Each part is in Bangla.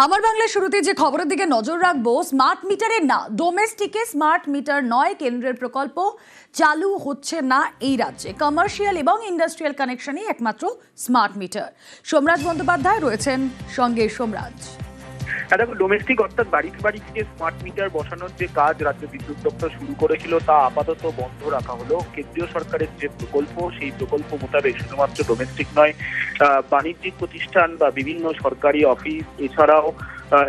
আমার বাংলার শুরুতে যে খবরের দিকে নজর রাখবো, স্মার্ট মিটারের না, ডোমেস্টিকে স্মার্ট মিটার নয়, কেন্দ্রের প্রকল্প চালু হচ্ছে না এই রাজ্যে। কমার্শিয়াল এবং ইন্ডাস্ট্রিয়াল কানেকশনই একমাত্র স্মার্ট মিটার। সোমরাজ বন্দ্যোপাধ্যায় রয়েছেন সঙ্গে। সোমরাজ, দেখো, ডোমেস্টিক অর্থাৎ বাড়িতে বাড়িতে স্মার্ট মিটার বসানোর যে কাজ রাজ্য বিদ্যুৎ দপ্তর শুরু করেছিল তা আপাতত বন্ধ রাখা হলো। কেন্দ্রীয় সরকারের যে প্রকল্প, সেই প্রকল্প মোতাবেক শুধুমাত্র ডোমেস্টিক নয়, বাণিজ্যিক প্রতিষ্ঠান বা বিভিন্ন সরকারি অফিস এছাড়াও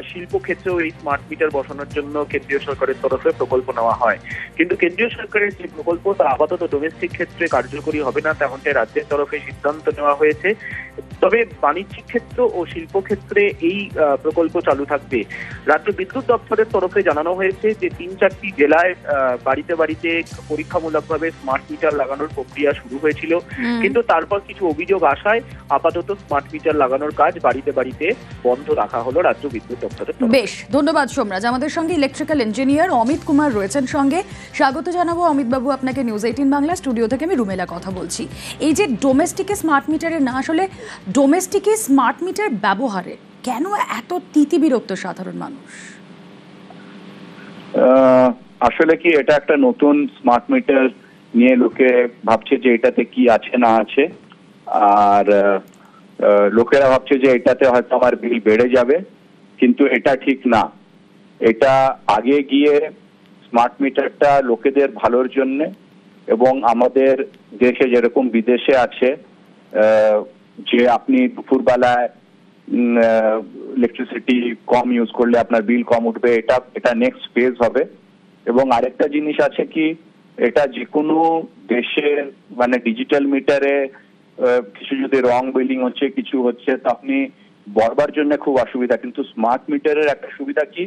শিল্পক্ষেত্রেও এই স্মার্ট মিটার বসানোর জন্য কেন্দ্রীয় সরকারের তরফে প্রকল্প নেওয়া হয়। কিন্তু কেন্দ্রীয় সরকারের যে প্রকল্প তা আপাতত ডোমেস্টিক ক্ষেত্রে কার্যকরী হবে না, তেমনটাই রাজ্যের তরফে সিদ্ধান্ত নেওয়া হয়েছে। তবে বাণিজ্যিক ক্ষেত্র ও শিল্পক্ষেত্রে এই প্রকল্প চালু থাকবে। রাজ্য বিদ্যুৎ দপ্তরের তরফে জানানো হয়েছে যে ৩-৪টি জেলায় বাড়িতে বাড়িতে পরীক্ষামূলকভাবে স্মার্ট মিটার লাগানোর প্রক্রিয়া শুরু হয়েছিল, কিন্তু তারপর কিছু অভিযোগ আসায় আপাতত স্মার্ট মিটার লাগানোর কাজ বাড়িতে বাড়িতে বন্ধ রাখা হলো রাজ্য বিদ্যুৎ দপ্তরের তরফে। বেশ, ধন্যবাদ সোমরাজ। আমাদের সঙ্গে ইলেকট্রিক্যাল ইঞ্জিনিয়ার অমিত কুমার রয়েছেন সঙ্গে। স্বাগত জানাবো অমিত বাবু আপনাকে নিউজ 18 বাংলা স্টুডিও থেকে। আমি রুমেলা কথা বলছি। এই যে ডোমেস্টিকে স্মার্ট মিটারের না, আসলে ডোমেস্টিকে স্মার্ট মিটার ব্যবহারে কেন এত তিতিবিরক্ত সাধারণ মানুষ? আসলে কি, এটা একটা নতুন স্মার্ট মিটার নিয়ে লোকে ভাবছে যে এটাতে কি আছে না আছে, আর লোকেরা ভাবছে যে এটাতে হয়তো আমার বিল বেড়ে যাবে, কিন্তু এটা ঠিক না। এটা আগে গিয়ে স্মার্ট মিটারটা লোকেদের ভালোর জন্য, এবং আমাদের দেশে যেরকম বিদেশে আছে যে আপনি দুপুরবেলায় ইলেকট্রিসিটি কম ইউজ করলে আপনার বিল কম উঠবে, এটা নেক্সট ফেজ হবে। এবং আরেকটা জিনিস আছে কি, এটা যে কোনো দেশের মানে ডিজিটাল মিটারে কিছু যদি রং বিলিং হচ্ছে, কিছু হচ্ছে, তো আপনি বলবার জন্য খুব অসুবিধা। কিন্তু স্মার্ট মিটারের একটা সুবিধা কি,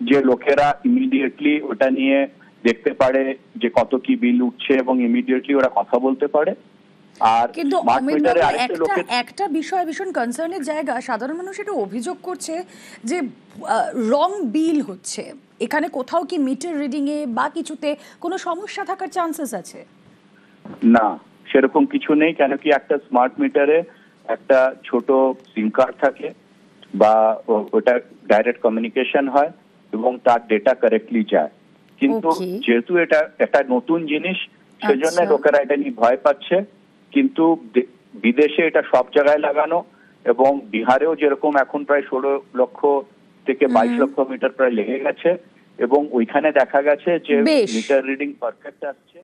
যে লোকেরা ইমিডিয়েটলি ওটা নিয়ে দেখতে পারে যে কত কি বিল উঠছে, এবং ইমিডিয়েটলি ওরা কথা বলতে পারে। আর কিন্তু একটা বিষয় ভীষণ কনসার্নের জায়গা, সাধারণ মানুষ এটা অভিযোগ করছে যে রং বিল হচ্ছে। এখানে কোথাও কি মিটার রিডিং এ বা কিছুতে কোনো সমস্যা থাকার চান্সেস আছে? না, সেরকম কিছু নেই। কেন কি, একটা স্মার্ট মিটারে একটা ছোট সিম কার্ড থাকে, বা ওটা ডাইরেক্ট কমিউনিকেশন হয় এবং তার ডেটা কারেক্টলি যায়। কিন্তু যেহেতু এটা একটা নতুন জিনিস, সেজন্য লোকেরা এটা নিয়ে ভয় পাচ্ছে। কিন্তু বিদেশে এটা সব জায়গায় লাগানো, এবং বিহারেও যেরকম এখন প্রায় 16 লক্ষ থেকে 22 লক্ষ মিটার প্রায় লেগে গেছে, এবং ওইখানে দেখা গেছে যে মিটার রিডিং পারফেক্ট আসছে।